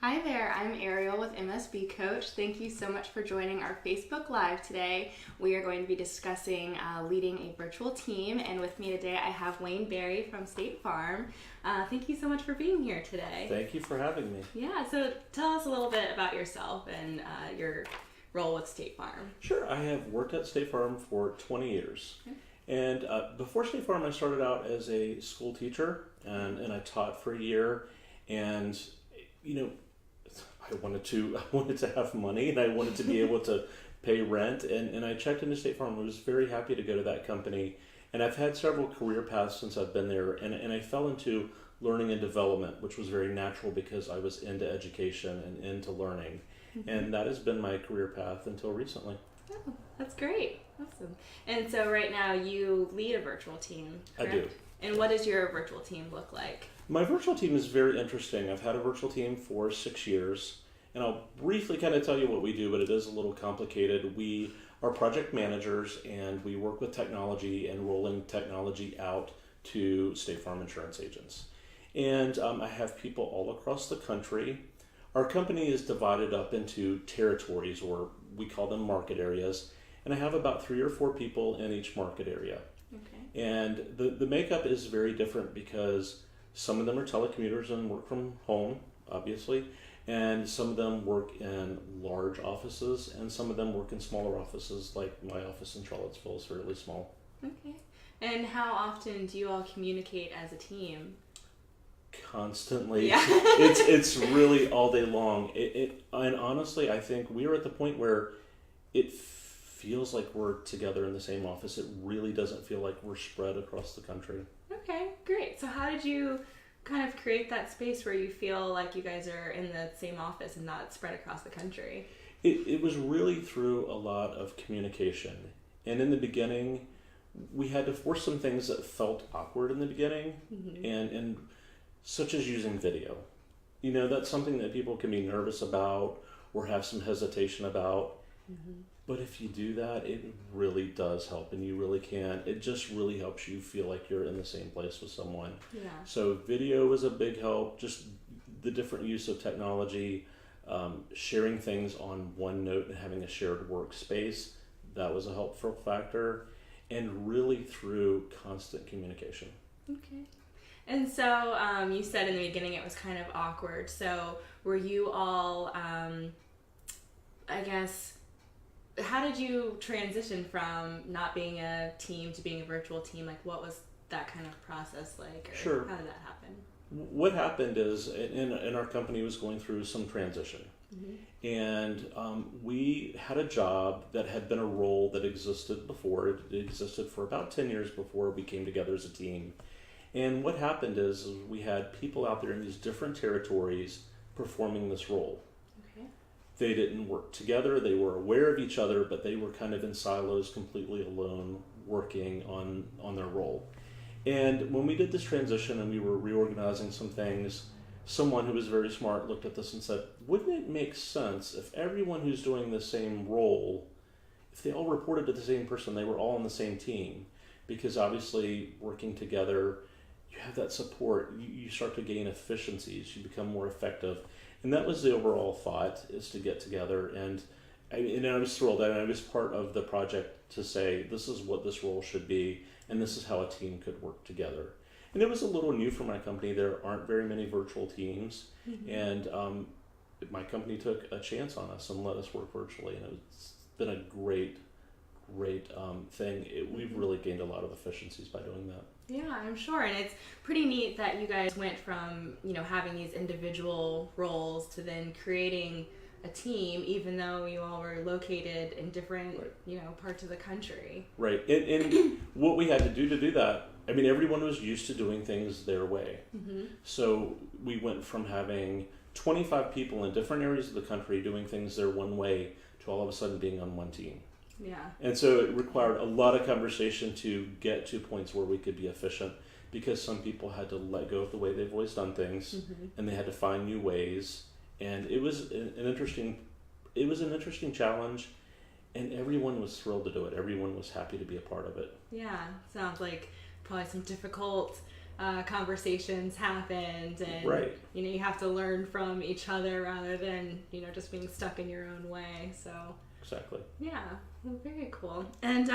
Hi there, I'm Ariel with MSBCoach. Thank you so much for joining our Facebook Live today. We are going to be discussing leading a virtual team, and with me today I have Wayne Berry from State Farm. Thank you so much for being here today. Thank you for having me. Yeah, so tell us a little bit about yourself and your role with State Farm. Sure, I have worked at State Farm for 20 years. Okay. And before State Farm, I started out as a school teacher, and I taught for a year. And, you know, I wanted to have money, and I wanted to be able to pay rent. And I checked into State Farm. I was very happy to go to that company. And I've had several career paths since I've been there. And I fell into learning and development, which was very natural because I was into education and into learning. Mm-hmm. And that has been my career path until recently. Oh, that's great. Awesome. And so right now you lead a virtual team, correct? I do. And what does your virtual team look like? My virtual team is very interesting. I've had a virtual team for 6 years, and I'll briefly kind of tell you what we do, but it is a little complicated. We are project managers, and we work with technology and rolling technology out to State Farm insurance agents. And I have people all across the country. Our company is divided up into territories, or we call them market areas, and I have about 3 or 4 people in each market area. Okay. And the makeup is very different because some of them are telecommuters and work from home, obviously, and some of them work in large offices, and some of them work in smaller offices, like my office in Charlottesville is fairly small. Okay. And how often do you all communicate as a team? Constantly. Yeah. It's really all day long. And honestly, I think we are at the point where it feels like we're together in the same office. It really doesn't feel like we're spread across the country. Okay, great. So how did you kind of create that space where you feel like you guys are in the same office and not spread across the country? It was really through a lot of communication. And in the beginning, we had to force some things that felt awkward in the beginning, mm-hmm. and such as using video. You know, that's something that people can be nervous about or have some hesitation about. Mm-hmm. But if you do that, it really does help, and you really can. It just really helps you feel like you're in the same place with someone. Yeah. So video was a big help, just the different use of technology, sharing things on OneNote and having a shared workspace, that was a helpful factor, and really through constant communication. Okay. And so you said in the beginning it was kind of awkward. So were you all, I guess, how did you transition from not being a team to being a virtual team? Like, what was that kind of process like? Or sure. How did that happen? What happened is, in our company was going through some transition. Mm-hmm. And we had a job that had been a role that existed before. It existed for about 10 years before we came together as a team. And what happened is we had people out there in these different territories performing this role. They didn't work together, they were aware of each other, but they were kind of in silos, completely alone, working on their role. And when we did this transition and we were reorganizing some things, someone who was very smart looked at this and said, wouldn't it make sense if everyone who's doing the same role, if they all reported to the same person, they were all on the same team? Because obviously working together, you have that support, you start to gain efficiencies, you become more effective. And that was the overall thought, is to get together. And I was thrilled. I was part of the project to say, this is what this role should be, and this is how a team could work together. And it was a little new for my company. There aren't very many virtual teams. Mm-hmm. And my company took a chance on us and let us work virtually. And it's been a great thing. We've really gained a lot of efficiencies by doing that. Yeah, I'm sure. And it's pretty neat that you guys went from, having these individual roles to then creating a team, even though you all were located in different, parts of the country. Right. And what we had to do that, everyone was used to doing things their way. Mm-hmm. So we went from having 25 people in different areas of the country doing things their one way to all of a sudden being on one team. Yeah. And so it required a lot of conversation to get to points where we could be efficient, because some people had to let go of the way they've always done things, mm-hmm. and they had to find new ways. And it was an interesting challenge, and everyone was thrilled to do it. Everyone was happy to be a part of it. Yeah, sounds like probably some difficult conversations happened, and Right. you have to learn from each other rather than just being stuck in your own way. So Exactly. yeah, well, very cool. And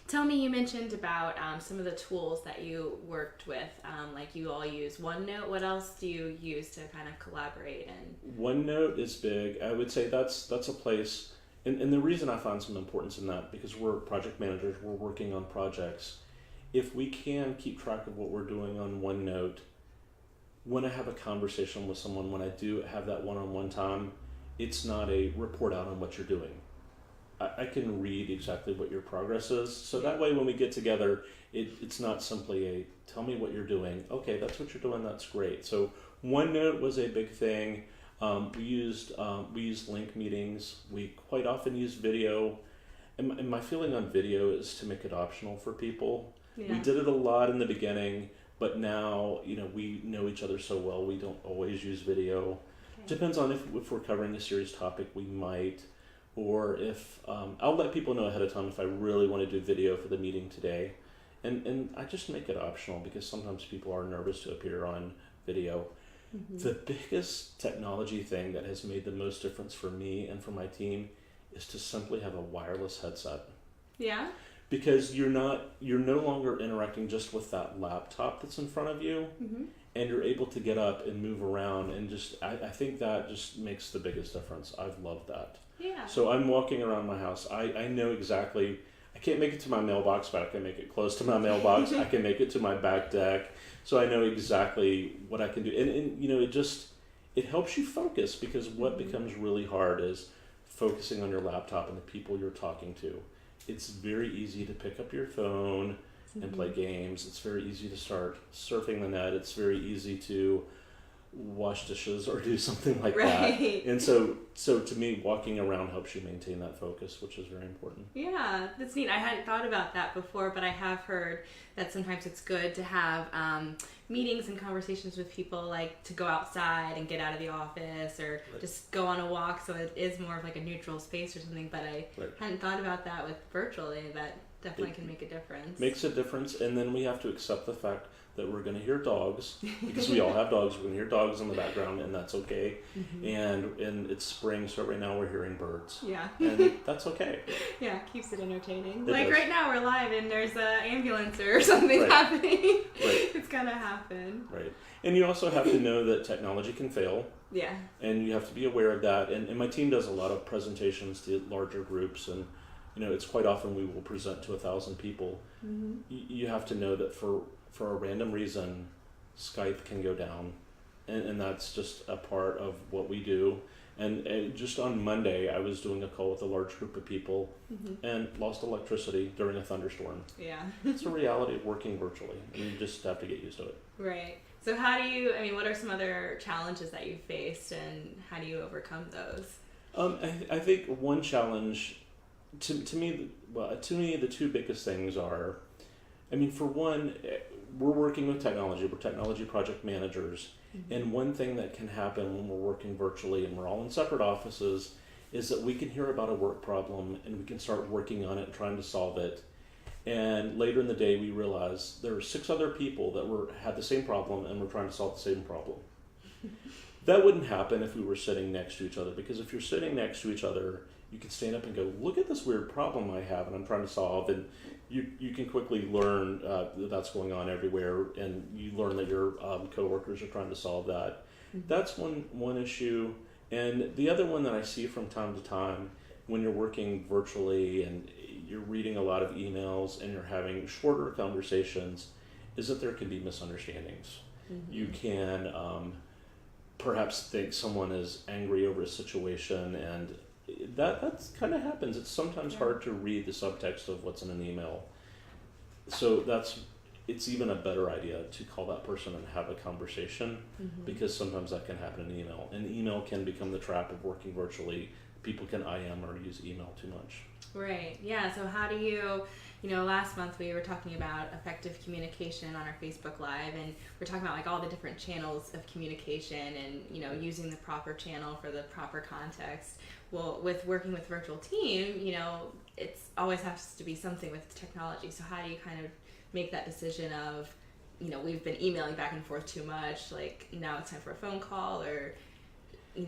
tell me, you mentioned about some of the tools that you worked with, like you all use OneNote. What else do you use to kind of collaborate? And OneNote is big. I would say that's a place, and the reason I find some importance in that, because we're project managers, we're working on projects. If we can keep track of what we're doing on OneNote, when I have a conversation with someone, when I do have that one-on-one time, it's not a report out on what you're doing. I can read exactly what your progress is. So that way when we get together, it's not simply a, tell me what you're doing. Okay, that's what you're doing, that's great. So OneNote was a big thing. We used link meetings. We quite often use video. And my feeling on video is to make it optional for people. yeah. We did it a lot in the beginning, but now, we know each other so well, we don't always use video. Okay. Depends on if we're covering a serious topic, we might. Or if, I'll let people know ahead of time if I really want to do video for the meeting today. And I just make it optional because sometimes people are nervous to appear on video. Mm-hmm. The biggest technology thing that has made the most difference for me and for my team is to simply have a wireless headset. Yeah. Because you're no longer interacting just with that laptop that's in front of you, Mm-hmm. and you're able to get up and move around, and I think that just makes the biggest difference. I've loved that. Yeah. So I'm walking around my house. I know exactly, I can't make it to my mailbox, but I can make it close to my mailbox. I can make it to my back deck. So I know exactly what I can do. And it helps you focus, because what Mm-hmm. becomes really hard is focusing on your laptop and the people you're talking to. It's very easy to pick up your phone and play games. It's very easy to start surfing the net. It's very easy to wash dishes or do something like Right. that. And so to me, walking around helps you maintain that focus, which is very important. Yeah, that's neat. I hadn't thought about that before, but I have heard that sometimes it's good to have meetings and conversations with people, like to go outside and get out of the office, or Right. just go on a walk, so it is more of like a neutral space or something. But I Right. hadn't thought about that with virtually. That definitely can make a difference. Makes a difference, and then we have to accept the fact that we're going to hear dogs, because we all have dogs. We're going to hear dogs in the background, and that's okay. Mm-hmm. And it's spring, so right now we're hearing birds, Yeah. and that's okay. Yeah, keeps it entertaining. It Like does. right now we're live and there's an ambulance or something Right. happening. Right. It's gonna happen. Right. And you also have to know that technology can fail, Yeah. and you have to be aware of that. And my team does a lot of presentations to larger groups, and it's quite often we will present to 1,000 people. Mm-hmm. You have to know that for a random reason, Skype can go down, and that's just a part of what we do. And just on Monday, I was doing a call with a large group of people and lost electricity during a thunderstorm. Yeah. It's a reality of working virtually, and you just have to get used to it. Right. So what are some other challenges that you've faced, and how do you overcome those? I think one challenge, to me, the two biggest things are, for one, we're working with technology. We're technology project managers. And one thing that can happen when we're working virtually and we're all in separate offices is that we can hear about a work problem and we can start working on it and trying to solve it. And later in the day, we realize there are 6 other people that had the same problem and we're trying to solve the same problem. That wouldn't happen if we were sitting next to each other, because if you're sitting next to each other, you can stand up and go, look at this weird problem I have and I'm trying to solve. And you can quickly learn that that's going on everywhere, and you learn that your coworkers are trying to solve that. That's one issue. And the other one that I see from time to time when you're working virtually and you're reading a lot of emails and you're having shorter conversations is that there can be misunderstandings. You can perhaps think someone is angry over a situation, and that's kind of happens. It's sometimes hard to read the subtext of what's in an email. So it's even a better idea to call that person and have a conversation, because sometimes that can happen in email. And email can become the trap of working virtually. People can IM or use email too much. Right. Yeah. So how do you, last month we were talking about effective communication on our Facebook Live, and we're talking about like all the different channels of communication and, using the proper channel for the proper context. Well, with working with virtual team, it's always has to be something with technology. So how do you kind of make that decision of, we've been emailing back and forth too much, like now it's time for a phone call, or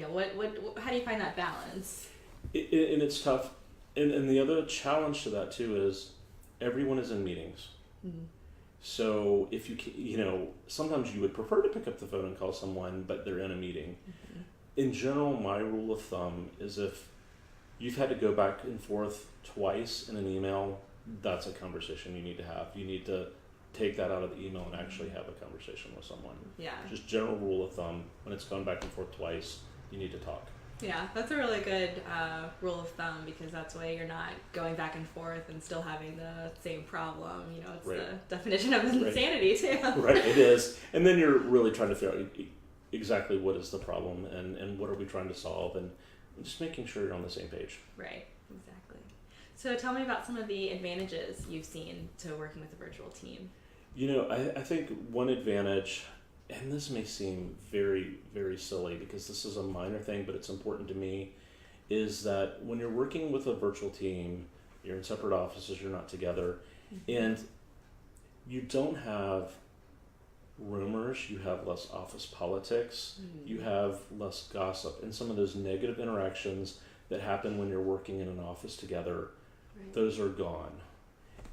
what how do you find that balance? And it's tough. And the other challenge to that too is everyone is in meetings. Mm-hmm. So if sometimes you would prefer to pick up the phone and call someone, but they're in a meeting. Mm-hmm. In general, my rule of thumb is if you've had to go back and forth twice in an email, that's a conversation you need to have. You need to take that out of the email and actually have a conversation with someone. Yeah. Just general rule of thumb, when it's gone back and forth twice, you need to talk. Yeah, that's a really good rule of thumb, because that's why you're not going back and forth and still having the same problem. It's right. the definition of insanity too. Right, it is. And then you're really trying to figure out exactly what is the problem and what are we trying to solve, and just making sure you're on the same page. Right, exactly. So tell me about some of the advantages you've seen to working with a virtual team. I think one advantage, and this may seem very, very silly because this is a minor thing, but it's important to me, is that when you're working with a virtual team, you're in separate offices, you're not together, mm-hmm. and you don't have rumors, you have less office politics, mm-hmm. you have less gossip, and some of those negative interactions that happen when you're working in an office together, right. Those are gone.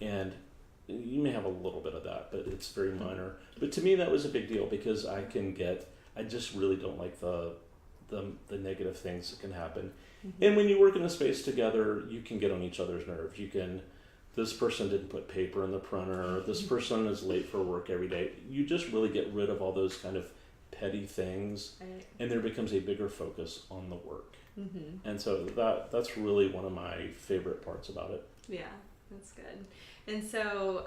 And you may have a little bit of that, but it's very minor. But to me, that was a big deal because I just really don't like the negative things that can happen. Mm-hmm. And when you work in a space together, you can get on each other's nerves. This person didn't put paper in the printer, this person is late for work every day. You just really get rid of all those kind of petty things, right. And there becomes a bigger focus on the work. Mm-hmm. And so that's really one of my favorite parts about it. Yeah, that's good. And so,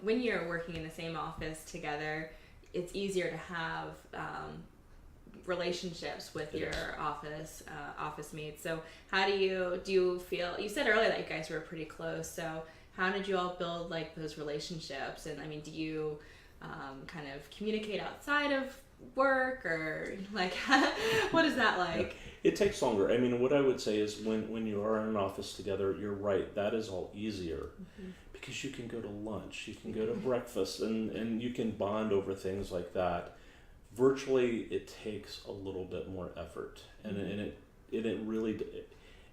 when you're working in the same office together, it's easier to have relationships with your office mates. So how do you feel, you said earlier that you guys were pretty close, so how did you all build those relationships? And do you kind of communicate outside of work, or what is that like? It takes longer. What I would say is when you are in an office together, you're right, that is all easier, mm-hmm. because you can go to lunch, you can go to breakfast, and you can bond over things like that. Virtually, it takes a little bit more effort, and mm-hmm.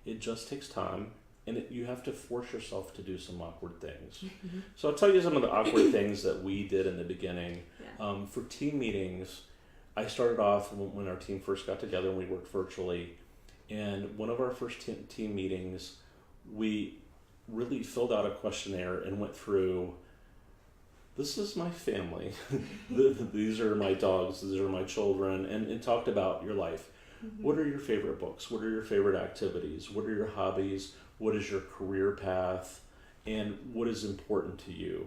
it just takes time, and you have to force yourself to do some awkward things. Mm-hmm. So I'll tell you some of the awkward things that we did in the beginning. Yeah. For team meetings, I started off when our team first got together and we worked virtually, and one of our first team meetings, we really filled out a questionnaire and went through, this is my family, these are my dogs, these are my children, and talked about your life. Mm-hmm. What are your favorite books? What are your favorite activities? What are your hobbies? What is your career path? And what is important to you?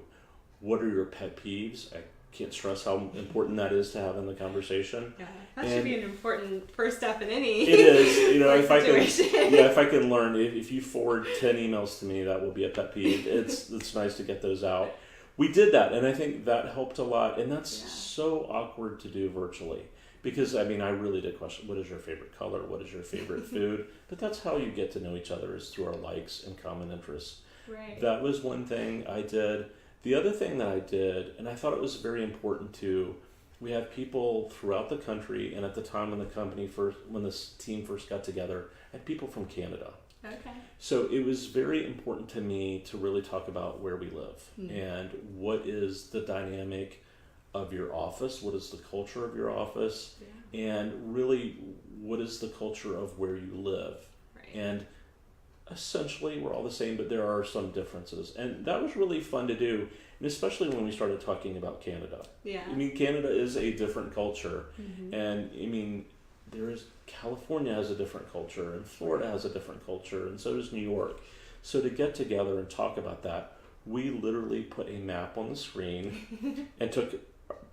What are your pet peeves? I can't stress how important that is to have in the conversation. Yeah, that should be an important first step in any. It is, if I can learn, if you forward 10 emails to me, that will be a pet peeve. It's nice to get those out. We did that, and I think that helped a lot, and that's so awkward to do virtually. Because, I really did question, what is your favorite color? What is your favorite food? But that's how you get to know each other, is through our likes and common interests. Right. That was one thing I did. The other thing that I did, and I thought it was very important too, we had people throughout the country, and at the time when this team first got together, I had people from Canada. Okay. So it was very important to me to really talk about where we live, and what is the dynamic of your office, what is the culture of your office, and really what is the culture of where you live. Right. And essentially we're all the same, but there are some differences, and that was really fun to do, and especially when we started talking about Canada. Yeah. Canada is a different culture, mm-hmm. and California has a different culture, and Florida has a different culture, and so does New York. So to get together and talk about that, we literally put a map on the screen and took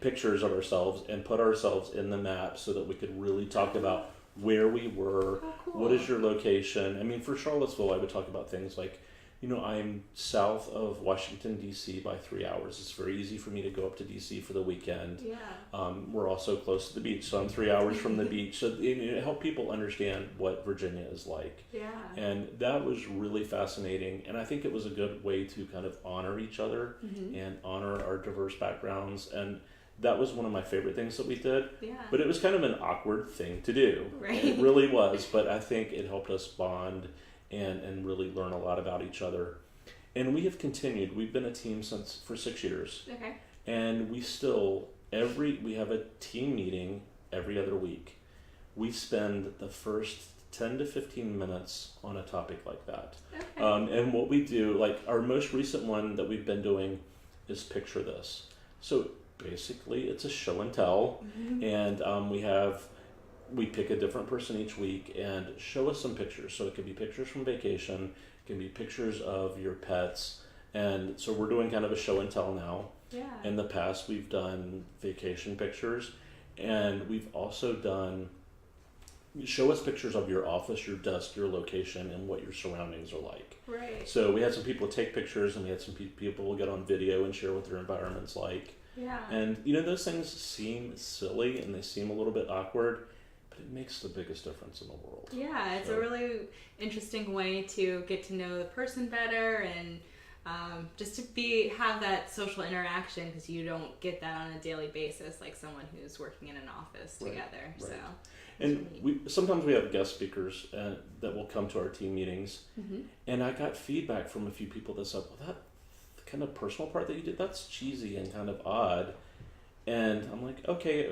pictures of ourselves and put ourselves in the map so that we could really talk about where we were, cool. What is your location. For Charlottesville, I would talk about things like, I'm south of Washington, D.C. by 3 hours. It's very easy for me to go up to D.C. for the weekend. Yeah. We're also close to the beach, so I'm 3 hours from the beach. So it helped people understand what Virginia is like. Yeah. And that was really fascinating. And I think it was a good way to kind of honor each other and honor our diverse backgrounds. And that was one of my favorite things that we did. Yeah. But it was kind of an awkward thing to do. Right. It really was. But I think it helped us bond and really learn a lot about each other. And we have continued. We've been a team for 6 years. Okay. And we still, we have a team meeting every other week. We spend the first 10 to 15 minutes on a topic like that. Okay. And what we do, like our most recent one that we've been doing is Picture This. So basically it's a show and tell. And we pick a different person each week and show us some pictures. So it could be pictures from vacation, it can be pictures of your pets. And so we're doing kind of a show and tell now. Yeah. In the past, we've done vacation pictures, and we've also done show us pictures of your office, your desk, your location, and what your surroundings are like. Right. So we had some people take pictures, and we had some people get on video and share what their environment's like. Yeah. And those things seem silly and they seem a little bit awkward, but it makes the biggest difference in the world. Yeah, it's a really interesting way to get to know the person better and just to have that social interaction, because you don't get that on a daily basis like someone who's working in an office together. Right. So, and sometimes we have guest speakers that will come to our team meetings, and I got feedback from a few people that said, "Well, that kind of personal part that you did, that's cheesy and kind of odd," and I'm like, okay.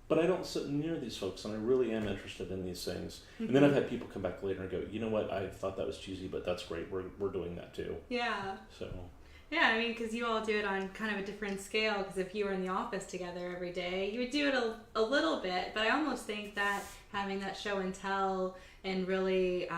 But I don't sit near these folks, and I really am interested in these things. And then I've had people come back later and go, "You know what? I thought that was cheesy, but that's great. We're doing that too." Yeah. So. Yeah, I mean, because you all do it on kind of a different scale. Because if you were in the office together every day, you would do it a little bit. But I almost think that having that show and tell and really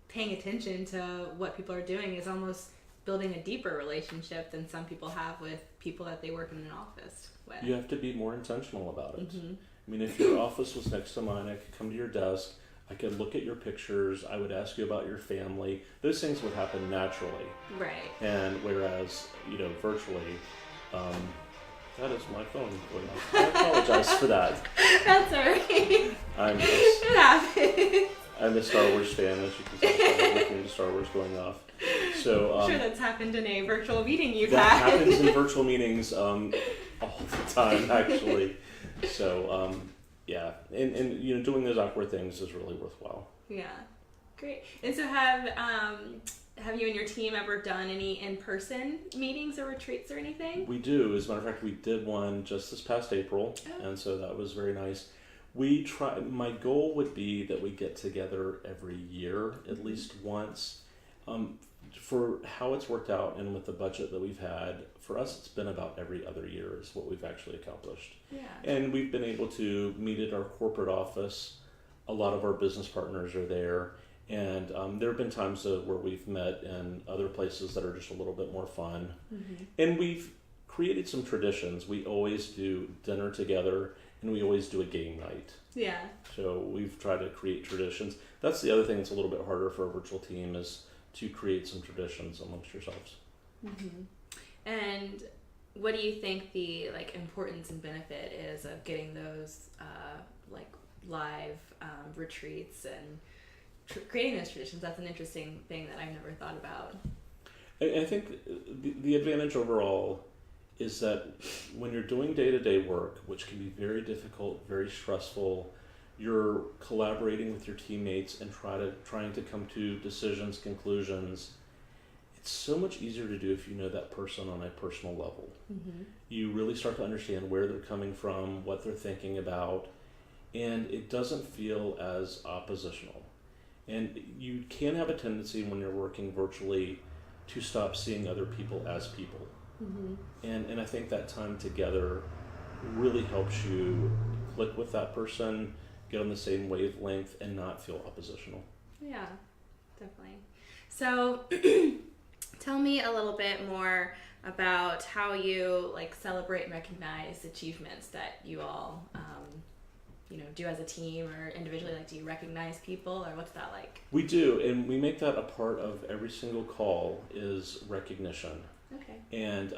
paying attention to what people are doing is almost building a deeper relationship than some people have with people that they work in an office with. You have to be more intentional about it. I mean, if your office was next to mine, I could come to your desk, I could look at your pictures, I would ask you about your family. Those things would happen naturally. Right. And whereas, virtually, that is my phone going off. I apologize for that. That's alright. It happens. I'm a Star Wars fan, as you can see. I'm looking to Star Wars going off. So, I'm sure that's happened in a virtual meeting you've that had. happens in virtual meetings all the time, actually. So, yeah, and doing those awkward things is really worthwhile. Yeah, great. And so have you and your team ever done any in-person meetings or retreats or anything? We do. As a matter of fact, we did one just this past April, and so that was very nice. My goal would be that we get together every year, at least once. For how it's worked out and with the budget that we've had, for us it's been about every other year is what we've actually accomplished. Yeah. And we've been able to meet at our corporate office. A lot of our business partners are there, and there have been times where we've met in other places that are just a little bit more fun. And we've created some traditions. We always do dinner together, and we always do a game night. Yeah. So we've tried to create traditions. That's the other thing that's a little bit harder for a virtual team, is to create some traditions amongst yourselves. And what do you think the importance and benefit is of getting those live retreats and creating those traditions? That's an interesting thing that I've never thought about. I think the advantage overall is that when you're doing day-to-day work, which can be very difficult, very stressful, you're collaborating with your teammates and trying to come to decisions, conclusions. It's so much easier to do if you know that person on a personal level. You really start to understand where they're coming from, what they're thinking about, and it doesn't feel as oppositional. And you can have a tendency when you're working virtually to stop seeing other people as people. And I think that time together really helps you click with that person, get on the same wavelength, and not feel oppositional. Yeah, definitely. So tell me a little bit more about how you celebrate and recognize achievements that you all do as a team or individually? Like, do you recognize people, or what's that like? We do, and we make that a part of every single call is recognition. Okay. And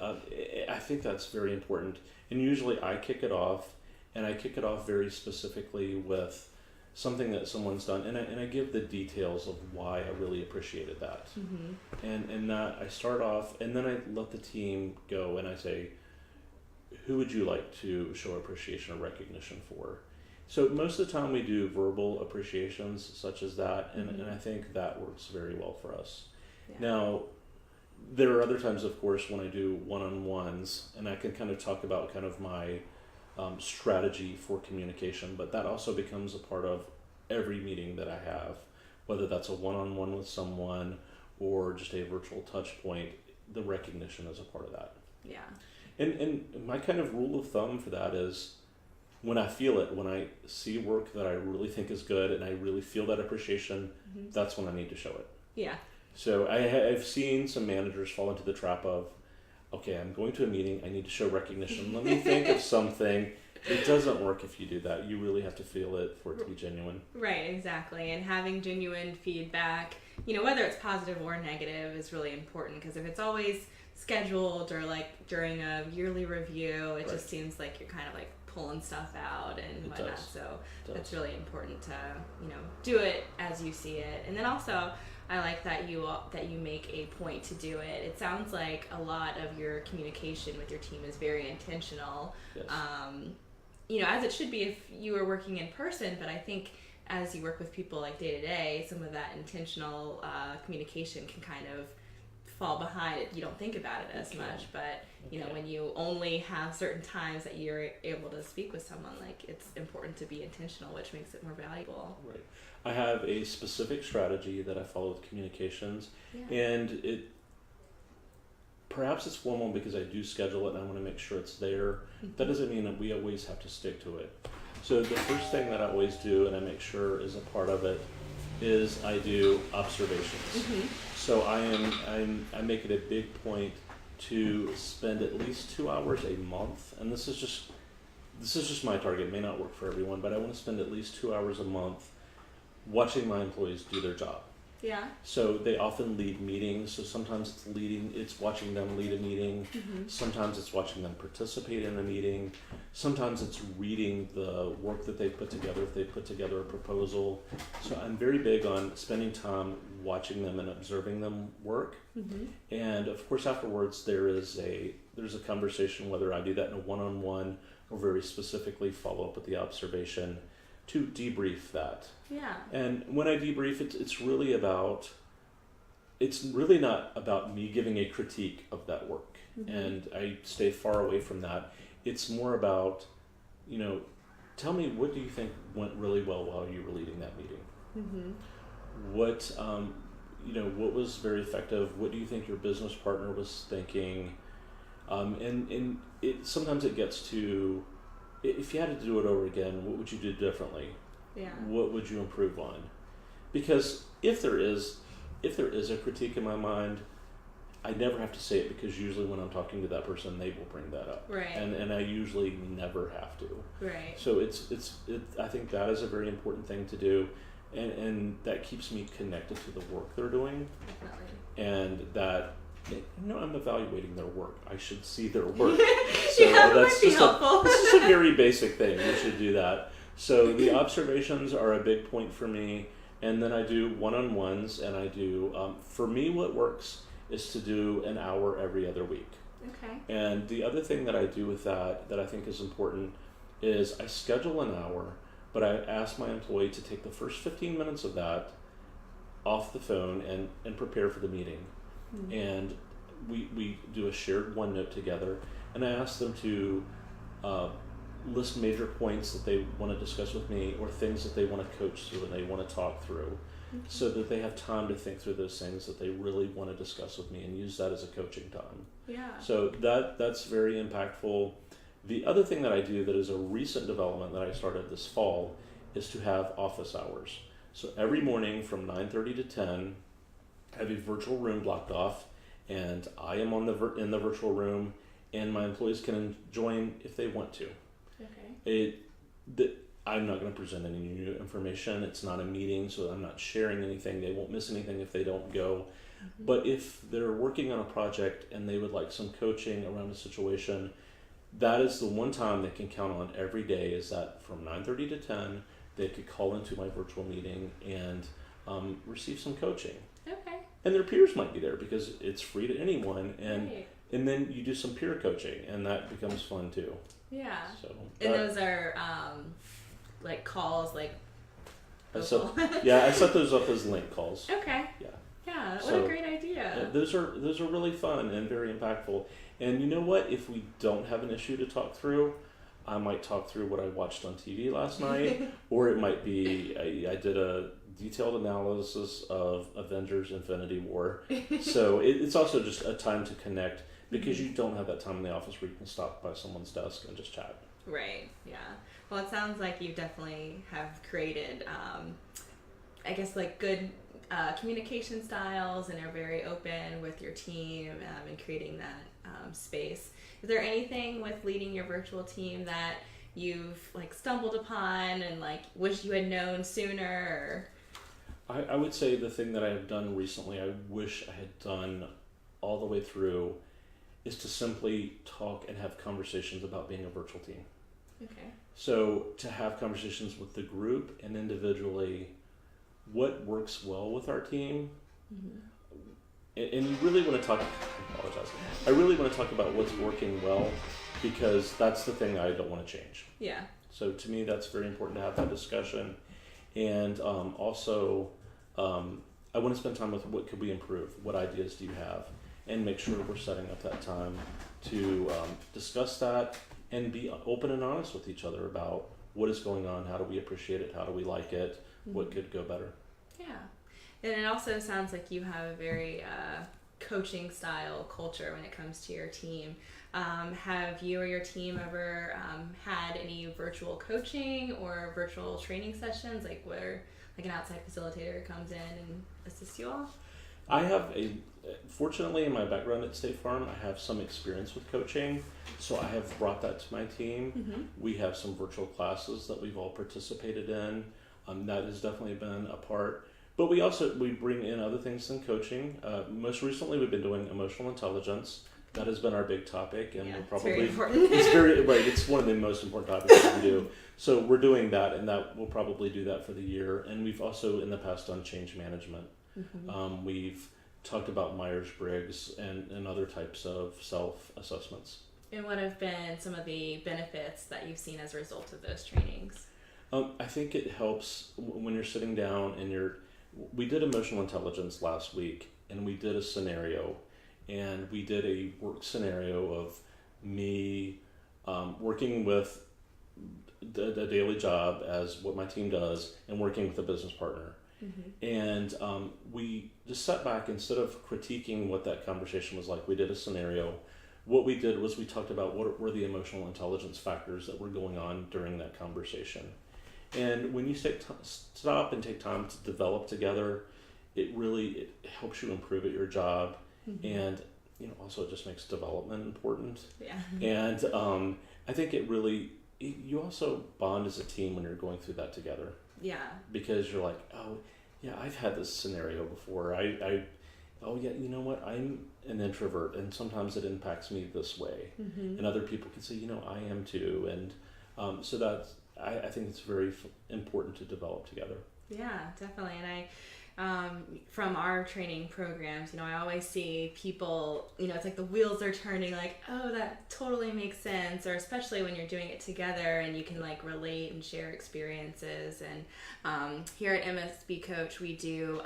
I think that's very important. And usually I kick it off, and I kick it off very specifically with something that someone's done, and I give the details of why I really appreciated that. And I start off, and then I let the team go, and I say, who would you like to show appreciation or recognition for? So most of the time we do verbal appreciations such as that, and I think that works very well for us. Yeah. Now, there are other times, of course, when I do one-on-ones, and I can kind of talk about kind of my strategy for communication, but that also becomes a part of every meeting that I have, whether that's a one-on-one with someone or just a virtual touch point. The recognition is a part of that. Yeah. And my kind of rule of thumb for that is, when I feel it, when I see work that I really think is good and I really feel that appreciation, that's when I need to show it. Yeah. So I've seen some managers fall into the trap of, okay, I'm going to a meeting, I need to show recognition. Let me think of something. It doesn't work if you do that. You really have to feel it for it to be genuine. Right, exactly. And having genuine feedback, whether it's positive or negative, is really important, because if it's always scheduled or like during a yearly review, it just seems like you're kind of like pulling stuff out and whatnot. So that's really important to do it as you see it. And then also, I like that you make a point to do it. It sounds like a lot of your communication with your team is very intentional. Yes. As it should be if you were working in person, but I think as you work with people like day to day, some of that intentional communication can kind of fall behind it. You don't think about it as much, but when you only have certain times that you're able to speak with someone, like, it's important to be intentional, which makes it more valuable. Right. I have a specific strategy that I follow with communications, and perhaps it's formal because I do schedule it and I want to make sure it's there. That doesn't mean that we always have to stick to it. So the first thing that I always do, and I make sure is a part of it, is I do observations. So I make it a big point to spend at least 2 hours a month, and this is just my target. It may not work for everyone, but I want to spend at least 2 hours a month watching my employees do their job. Yeah. So they often lead meetings. So sometimes it's watching them lead a meeting. Sometimes it's watching them participate in a meeting. Sometimes it's reading the work that they put together if they put together a proposal. So I'm very big on spending time watching them and observing them work. And of course, afterwards there's a conversation, whether I do that in a one-on-one or very specifically follow up with the observation, to debrief that. Yeah. And when I debrief, it's really not about me giving a critique of that work. And I stay far away from that. It's more about, tell me, what do you think went really well while you were leading that meeting? What, what was very effective? What do you think your business partner was thinking? And sometimes it gets to, if you had to do it over again, what would you do differently? Yeah. What would you improve on? Because if there is a critique in my mind, I never have to say it, because usually when I'm talking to that person, they will bring that up. Right. And I usually never have to. Right. So I think that is a very important thing to do, and that keeps me connected to the work they're doing. Definitely. And that, I'm evaluating their work. I should see their work. So that that's might be just helpful. this is a very basic thing. You should do that. So the observations are a big point for me, and then I do one-on-ones, and I do, for me, what works is to do an hour every other week. Okay. And the other thing that I do with that I think is important is I schedule an hour, but I ask my employee to take the first 15 minutes of that off the phone and prepare for the meeting. And we do a shared OneNote together, and I ask them to list major points that they want to discuss with me, or things that they want to coach through and they want to talk through, so that they have time to think through those things that they really want to discuss with me, and use that as a coaching time. Yeah. So that's very impactful. The other thing that I do that is a recent development that I started this fall is to have office hours. So every morning from 9:30 to 10, I have a virtual room blocked off, and I am in the virtual room, and my employees can join if they want to. Okay. I'm not going to present any new information. It's not a meeting, so I'm not sharing anything. They won't miss anything if they don't go. But if they're working on a project and they would like some coaching around a situation, that is the one time they can count on every day, is that from 9:30 to 10, they could call into my virtual meeting and receive some coaching. Okay. And their peers might be there because it's free to anyone. And Right. and then you do some peer coaching, and that becomes fun too. Yeah. So And those are like calls, like I local. set those up as link calls. Okay. Yeah. Yeah. What So, a great idea. Those are really fun and very impactful. And you know what? If we don't have an issue to talk through, I might talk through what I watched on TV last night, or it might be I did a detailed analysis of Avengers: Infinity War. So it's also just a time to connect, because you don't have that time in the office where you can stop by someone's desk and just chat. Right. Yeah. Well, it sounds like you definitely have created, I guess, like good communication styles, and are very open with your team and creating that space. Is there anything with leading your virtual team that you've like stumbled upon and like wish you had known sooner? I would say the thing that I have done recently, I wish I had done all the way through, is to simply talk and have conversations about being a virtual team. Okay. So to have conversations with the group and individually, what works well with our team, and you really want to talk. I apologize. I really want to talk about what's working well, because that's the thing I don't want to change. Yeah. So to me, that's very important to have that discussion, and also I want to spend time with what could we improve, what ideas do you have, and make sure we're setting up that time to discuss that and be open and honest with each other about what is going on, how do we appreciate it, how do we like it, what could go better. Yeah. And it also sounds like you have a very coaching style culture when it comes to your team. Have you or your team ever had any virtual coaching or virtual training sessions, like where like an outside facilitator comes in and assists you all? I have fortunately in my background at State Farm, I have some experience with coaching, so I have brought that to my team. We have some virtual classes that we've all participated in. That has definitely been a part. But we bring in other things than coaching. Most recently, we've been doing emotional intelligence. That has been our big topic, and we're probably it's very important. it's very right. It's one of the most important topics that we do. So we're doing that, and that we'll probably do that for the year. And we've also in the past done change management. We've talked about Myers-Briggs and other types of self-assessments. And what have been some of the benefits that you've seen as a result of those trainings? I think it helps when you're sitting down and we did emotional intelligence last week, and we did a scenario, and we did a work scenario of me working with the daily job as what my team does, and working with a business partner. And we just sat back, instead of critiquing what that conversation was like, we did a scenario. What we did was we talked about what were the emotional intelligence factors that were going on during that conversation. And when you stop and take time to develop together, it helps you improve at your job, and also it just makes development important. Yeah. And I think you also bond as a team when you're going through that together. Yeah. Because you're like, oh yeah, I've had this scenario before. Oh yeah, you know what? I'm an introvert, and sometimes it impacts me this way. And other people can say, I am too. And so that's. I think it's very important to develop together. Yeah, definitely. And from our training programs, I always see people, it's like the wheels are turning, like, oh, that totally makes sense. Or especially when you're doing it together and you can like relate and share experiences. And here at MSBCoach, we do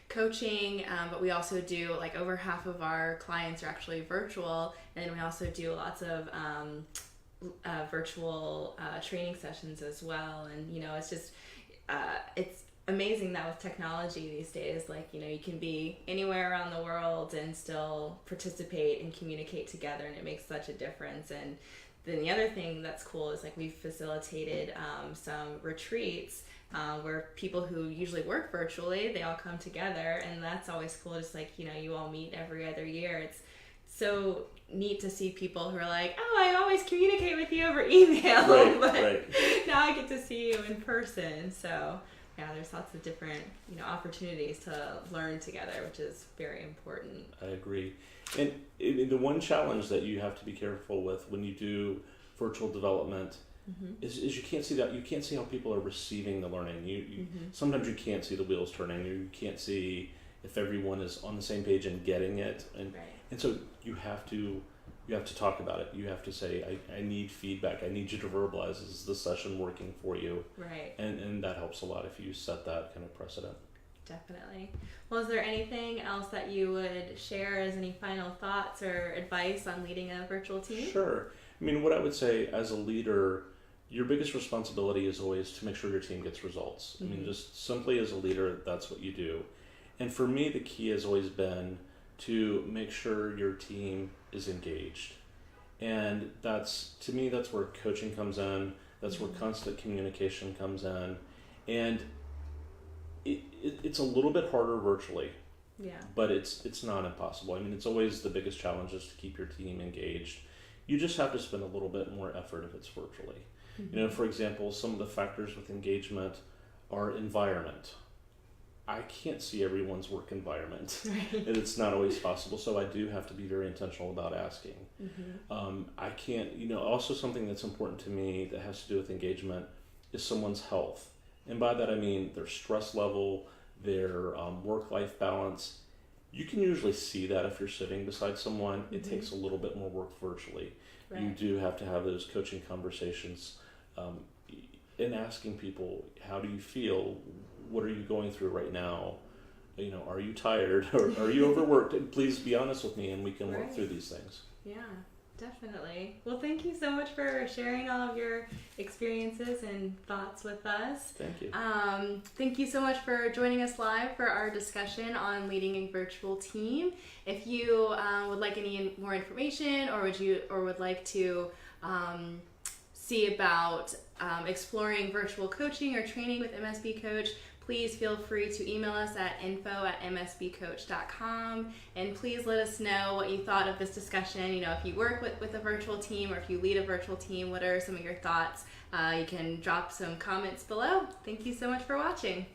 coaching, but we also do like over half of our clients are actually virtual. And we also do lots of virtual training sessions as well. And it's just it's amazing that with technology these days, like you can be anywhere around the world and still participate and communicate together, and it makes such a difference. And then the other thing that's cool is like we've facilitated some retreats where people who usually work virtually, they all come together, and that's always cool. Just like you all meet every other year. It's so neat to see people who are like, oh, I always communicate with you over email, Right, but right. now I get to see you in person. So yeah, there's lots of different, opportunities to learn together, which is very important. I agree. And the one challenge that you have to be careful with when you do virtual development is you can't see that. You can't see how people are receiving the learning. You sometimes you can't see the wheels turning. You can't see if everyone is on the same page and getting it. And so you have to talk about it. You have to say, I need feedback. I need you to verbalize, is the session working for you? Right. And that helps a lot if you set that kind of precedent. Definitely. Well, is there anything else that you would share as any final thoughts or advice on leading a virtual team? Sure. I mean, what I would say as a leader, your biggest responsibility is always to make sure your team gets results. I mean, just simply as a leader, that's what you do. And for me, the key has always been to make sure your team is engaged. And to me, that's where coaching comes in. That's where constant communication comes in. And it's a little bit harder virtually. Yeah. But it's not impossible. I mean, it's always the biggest challenge is to keep your team engaged. You just have to spend a little bit more effort if it's virtually. For example, some of the factors with engagement are environment. I can't see everyone's work environment, and it's not always possible, so I do have to be very intentional about asking. I can't, also something that's important to me that has to do with engagement is someone's health. And by that I mean their stress level, their work-life balance. You can usually see that if you're sitting beside someone. It takes a little bit more work virtually. Right. You do have to have those coaching conversations and asking people, how do you feel? What are you going through right now? Are you tired or are you overworked? And please be honest with me and we can work through these things. Yeah, definitely. Well, thank you so much for sharing all of your experiences and thoughts with us. Thank you. Thank you so much for joining us live for our discussion on leading a virtual team. If you would like any more information or would like to see about exploring virtual coaching or training with MSB Coach, please feel free to email us at info@msbcoach.com, and please let us know what you thought of this discussion. If you work with a virtual team or if you lead a virtual team, what are some of your thoughts? You can drop some comments below. Thank you so much for watching.